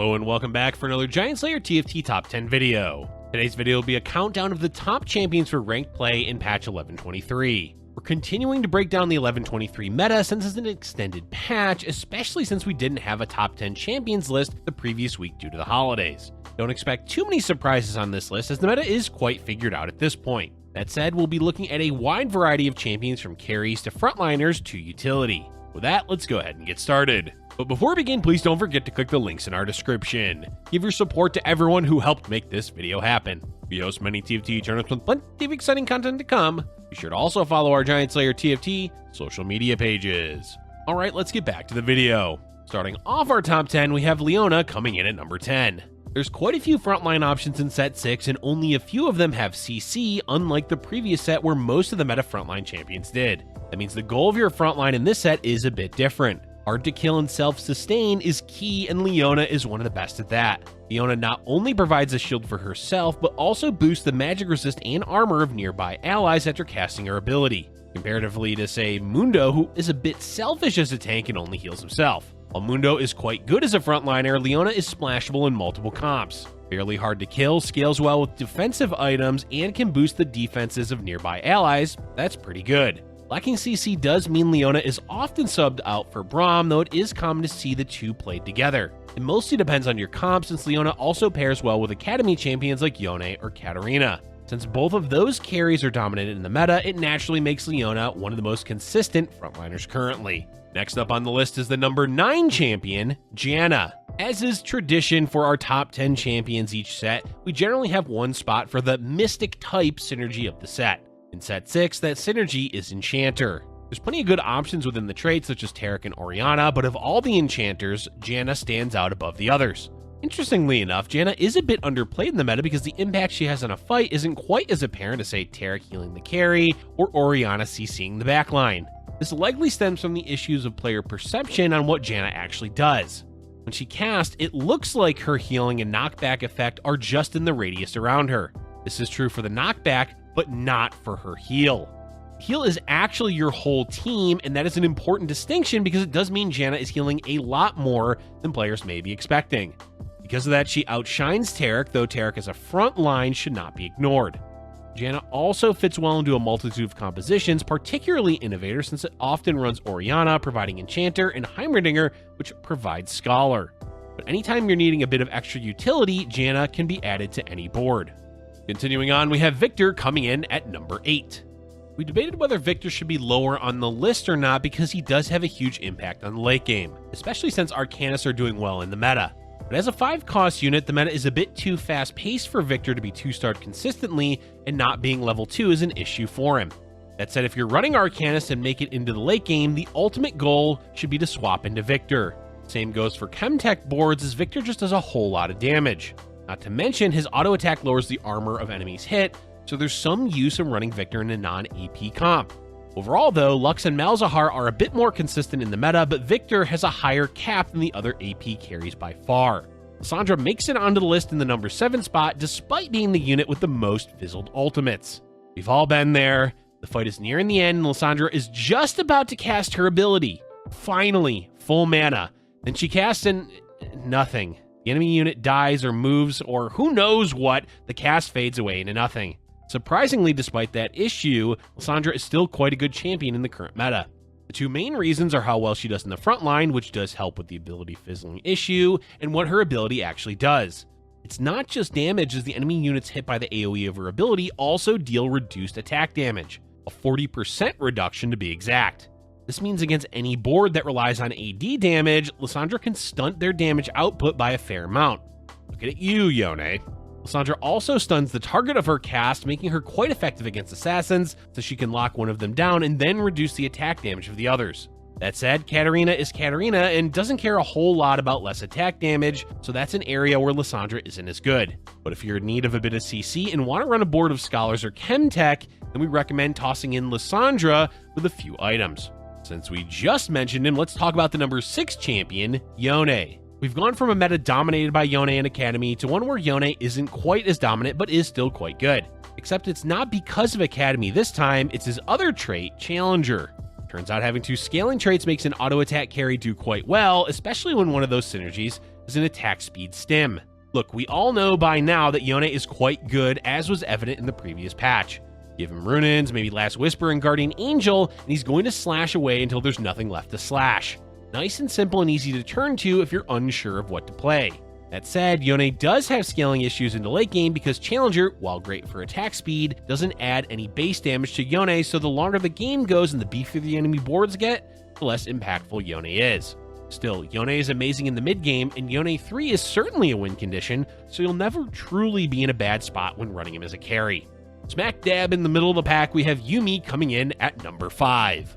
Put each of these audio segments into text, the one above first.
Hello and welcome back for another GiantSlayerTV Top 10 video. Today's video will be a countdown of the top champions for ranked play in patch 11.23. We're continuing to break down the 11.23 meta since it's an extended patch, especially since we didn't have a top 10 champions list the previous week due to the holidays. Don't expect too many surprises on this list as the meta is quite figured out at this point. That said, we'll be looking at a wide variety of champions from carries to frontliners to utility. With that, let's go ahead and get started. But before we begin, please don't forget to click the links in our description. Give your support to everyone who helped make this video happen. We host many TFT tournaments with plenty of exciting content to come. Be sure to also follow our GiantSlayerTV social media pages. Alright, let's get back to the video. Starting off our top 10, we have Leona coming in at number 10. There's quite a few frontline options in set 6, and only a few of them have CC, unlike the previous set where most of the meta frontline champions did. That means the goal of your frontline in this set is a bit different. Hard to kill and self-sustain is key, and Leona is one of the best at that. Leona not only provides a shield for herself, but also boosts the magic resist and armor of nearby allies after casting her ability, comparatively to, say, Mundo, who is a bit selfish as a tank and only heals himself. While Mundo is quite good as a frontliner, Leona is splashable in multiple comps. Fairly hard to kill, scales well with defensive items, and can boost the defenses of nearby allies. That's pretty good. Lacking CC does mean Leona is often subbed out for Braum, though it is common to see the two played together. It mostly depends on your comp, since Leona also pairs well with Academy champions like Yone or Katarina. Since both of those carries are dominant in the meta, it naturally makes Leona one of the most consistent frontliners currently. Next up on the list is the number 9 champion, Janna. As is tradition for our top 10 champions each set, we generally have one spot for the Mystic type synergy of the set. In set 6, that synergy is Enchanter. There's plenty of good options within the traits such as Tarek and Orianna, but of all the enchanters, Janna stands out above the others. Interestingly enough, Janna is a bit underplayed in the meta because the impact she has on a fight isn't quite as apparent as, say, Tarek healing the carry or Orianna CCing the backline. This likely stems from the issues of player perception on what Janna actually does. When she casts, it looks like her healing and knockback effect are just in the radius around her. This is true for the knockback, but not for her heal. Heal is actually your whole team, and that is an important distinction because it does mean Janna is healing a lot more than players may be expecting. Because of that, she outshines Tarek, though Tarek as a front line should not be ignored. Janna also fits well into a multitude of compositions, particularly Innovator, since it often runs Orianna, providing Enchanter, and Heimerdinger, which provides Scholar. But anytime you're needing a bit of extra utility, Janna can be added to any board. Continuing on, we have Victor coming in at number 8. We debated whether Victor should be lower on the list or not because he does have a huge impact on the late game, especially since Arcanists are doing well in the meta. But as a 5-cost unit, the meta is a bit too fast-paced for Victor to be 2-starred consistently, and not being level 2 is an issue for him. That said, if you're running Arcanist and make it into the late game, the ultimate goal should be to swap into Victor. Same goes for Chemtech boards, as Victor just does a whole lot of damage. Not to mention, his auto attack lowers the armor of enemies hit, so there's some use in running Victor in a non-AP comp. Overall though, Lux and Malzahar are a bit more consistent in the meta, but Victor has a higher cap than the other AP carries by far. Lissandra makes it onto the list in the number 7 spot, despite being the unit with the most fizzled ultimates. We've all been there. The fight is nearing the end, and Lissandra is just about to cast her ability. Finally, full mana. Then she casts and nothing. The enemy unit dies or moves, or who knows what, the cast fades away into nothing. Surprisingly, despite that issue, Lissandra is still quite a good champion in the current meta. The two main reasons are how well she does in the front line, which does help with the ability fizzling issue, and what her ability actually does. It's not just damage, as the enemy units hit by the AoE of her ability also deal reduced attack damage, a 40% reduction to be exact. This means against any board that relies on AD damage, Lissandra can stunt their damage output by a fair amount. Look at you, Yone. Lissandra also stuns the target of her cast, making her quite effective against assassins, so she can lock one of them down and then reduce the attack damage of the others. That said, Katarina is Katarina and doesn't care a whole lot about less attack damage, so that's an area where Lissandra isn't as good. But if you're in need of a bit of CC and want to run a board of Scholars or Chemtech, then we recommend tossing in Lissandra with a few items. Since we just mentioned him, let's talk about the number 6 champion, Yone. We've gone from a meta dominated by Yone and Academy to one where Yone isn't quite as dominant but is still quite good. Except it's not because of Academy this time, it's his other trait, Challenger. Turns out having 2 scaling traits makes an auto attack carry do quite well, especially when one of those synergies as an attack speed stim. Look, we all know by now that Yone is quite good, as was evident in the previous patch. Give him Runins, maybe Last Whisper and Guardian Angel, and he's going to slash away until there's nothing left to slash. Nice and simple and easy to turn to if you're unsure of what to play. That said, Yone does have scaling issues in the late game because Challenger, while great for attack speed, doesn't add any base damage to Yone, so the longer the game goes and the beefier the enemy boards get, the less impactful Yone is. Still, Yone is amazing in the mid-game, and Yone 3 is certainly a win condition, so you'll never truly be in a bad spot when running him as a carry. Smack dab in the middle of the pack, we have Yuumi coming in at number 5.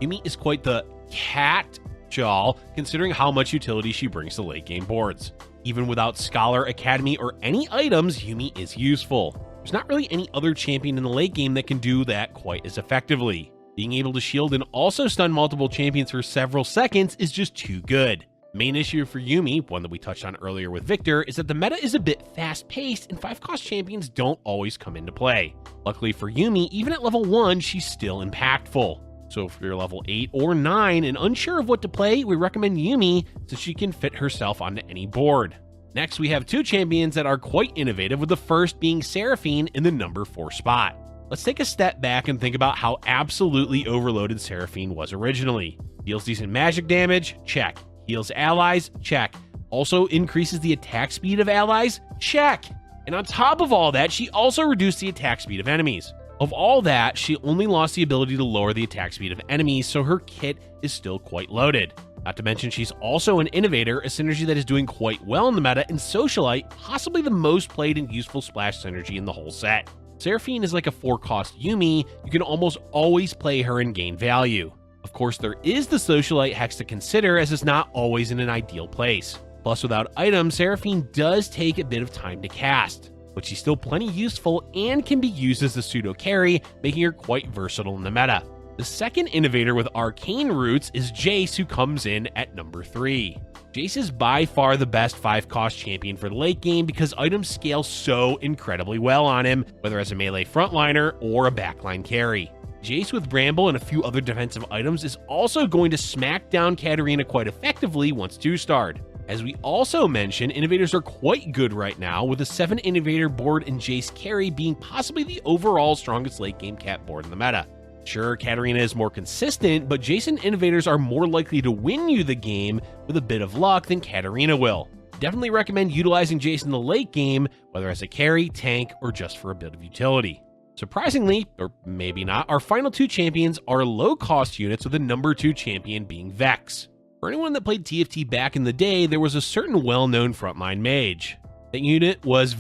Yuumi is quite the cat-jaw, considering how much utility she brings to late-game boards. Even without Scholar, Academy, or any items, Yuumi is useful. There's not really any other champion in the late game that can do that quite as effectively. Being able to shield and also stun multiple champions for several seconds is just too good. The main issue for Yuumi, one that we touched on earlier with Victor, is that the meta is a bit fast-paced and 5-cost champions don't always come into play. Luckily for Yuumi, even at level 1, she's still impactful. So if you're level 8 or 9 and unsure of what to play, we recommend Yuumi so she can fit herself onto any board. Next, we have 2 champions that are quite innovative, with the first being Seraphine in the number 4 spot. Let's take a step back and think about how absolutely overloaded Seraphine was originally. Deals decent magic damage? Check. Heals allies? Check. Also increases the attack speed of allies? Check. And on top of all that, she also reduced the attack speed of enemies. Of all that, she only lost the ability to lower the attack speed of enemies, so her kit is still quite loaded. Not to mention, she's also an Innovator, a synergy that is doing quite well in the meta, and Socialite, possibly the most played and useful splash synergy in the whole set. Seraphine is like a 4-cost Yuumi. You can almost always play her and gain value. Of course, there is the Socialite hex to consider, as it's not always in an ideal place. Plus, without items, Seraphine does take a bit of time to cast, but she's still plenty useful and can be used as a pseudo carry, making her quite versatile in the meta. The second Innovator with arcane roots is Jace, who comes in at number 3. Jace is by far the best 5-cost champion for the late game because items scale so incredibly well on him, whether as a melee frontliner or a backline carry. Jace with Bramble and a few other defensive items is also going to smack down Katarina quite effectively once 2-starred. As we also mentioned, Innovators are quite good right now, with a 7 Innovator board and Jace carry being possibly the overall strongest late game cat board in the meta. Sure, Katarina is more consistent, but Jace and Innovators are more likely to win you the game with a bit of luck than Katarina will. Definitely recommend utilizing Jace in the late game, whether as a carry, tank, or just for a bit of utility. Surprisingly, or maybe not, our final 2 champions are low-cost units, with the number 2 champion being Vex. For anyone that played TFT back in the day, there was a certain well-known frontline mage. That unit was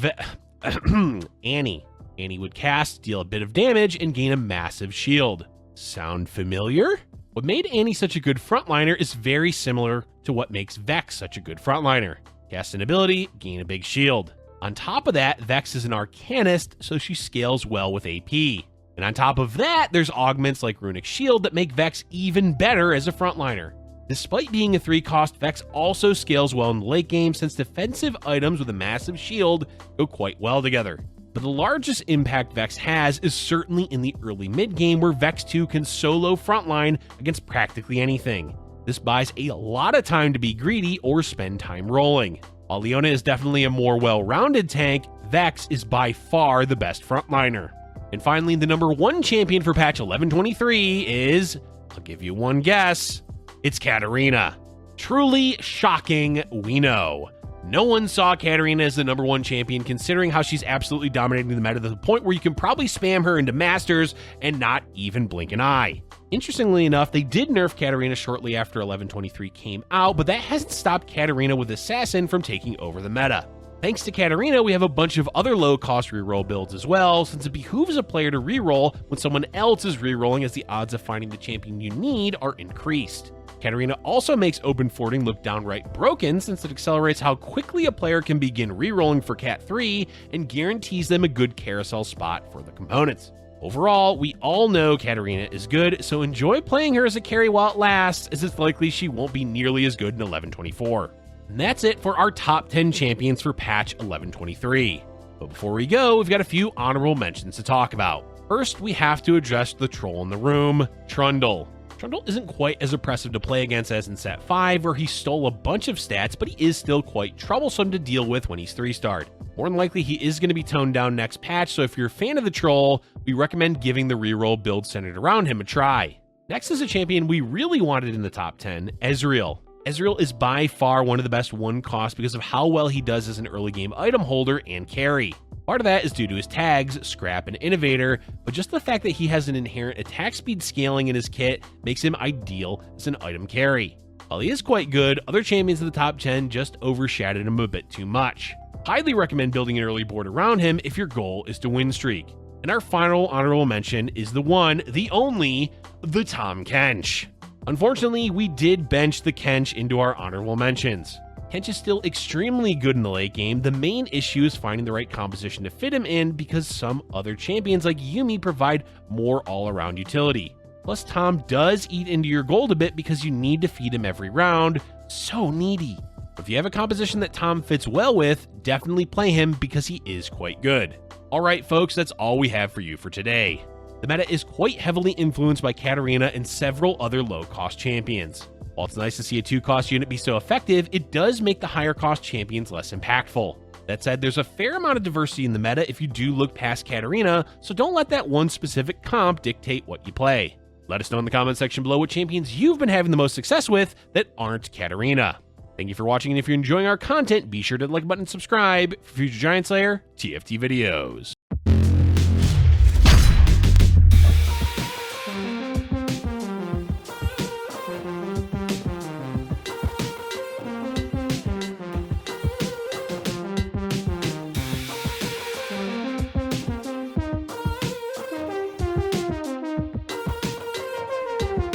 Annie. Annie would cast, deal a bit of damage, and gain a massive shield. Sound familiar? What made Annie such a good frontliner is very similar to what makes Vex such a good frontliner. Cast an ability, gain a big shield. On top of that, Vex is an Arcanist, so she scales well with AP. And on top of that, there's augments like Runic Shield that make Vex even better as a frontliner. Despite being a 3-cost, Vex also scales well in the late game, since defensive items with a massive shield go quite well together. But the largest impact Vex has is certainly in the early mid-game, where Vex 2 can solo frontline against practically anything. This buys a lot of time to be greedy or spend time rolling. While Leona is definitely a more well-rounded tank, Vex is by far the best frontliner. And finally, the number 1 champion for patch 1123 is, I'll give you one guess, it's Katarina. Truly shocking, we know. No one saw Katarina as the number 1 champion, considering how she's absolutely dominating the meta to the point where you can probably spam her into Masters and not even blink an eye. Interestingly enough, they did nerf Katarina shortly after 1123 came out, but that hasn't stopped Katarina with Assassin from taking over the meta. Thanks to Katarina, we have a bunch of other low-cost reroll builds as well, since it behooves a player to reroll when someone else is rerolling, as the odds of finding the champion you need are increased. Katarina also makes open forwarding look downright broken, since it accelerates how quickly a player can begin rerolling for Cat 3 and guarantees them a good carousel spot for the components. Overall, we all know Katarina is good, so enjoy playing her as a carry while it lasts, as it's likely she won't be nearly as good in 1124. And that's it for our top 10 champions for patch 1123. But before we go, we've got a few honorable mentions to talk about. First, we have to address the troll in the room, Trundle. Trundle isn't quite as oppressive to play against as in set 5, where he stole a bunch of stats, but he is still quite troublesome to deal with when he's 3-starred. More than likely, he is going to be toned down next patch, so if you're a fan of the troll, we recommend giving the reroll build centered around him a try. Next is a champion we really wanted in the top 10, Ezreal. Ezreal is by far one of the best 1-cost because of how well he does as an early game item holder and carry. Part of that is due to his tags, Scrap and Innovator, but just the fact that he has an inherent attack speed scaling in his kit makes him ideal as an item carry. While he is quite good, other champions in the top 10 just overshadowed him a bit too much. Highly recommend building an early board around him if your goal is to win streak. And our final honorable mention is the one, the only, the Tahm Kench. Unfortunately, we did bench the Kench into our honorable mentions. Kench is still extremely good in the late game. The main issue is finding the right composition to fit him in because some other champions like Yuumi provide more all-around utility. Plus, Tahm does eat into your gold a bit because you need to feed him every round. So needy. If you have a composition that Tahm fits well with, definitely play him because he is quite good. Alright folks, that's all we have for you for today. The meta is quite heavily influenced by Katarina and several other low-cost champions. While it's nice to see a 2-cost unit be so effective, it does make the higher-cost champions less impactful. That said, there's a fair amount of diversity in the meta if you do look past Katarina, so don't let that one specific comp dictate what you play. Let us know in the comment section below what champions you've been having the most success with that aren't Katarina. Thank you for watching, and if you're enjoying our content, be sure to like button and subscribe for future Giant Slayer TFT videos.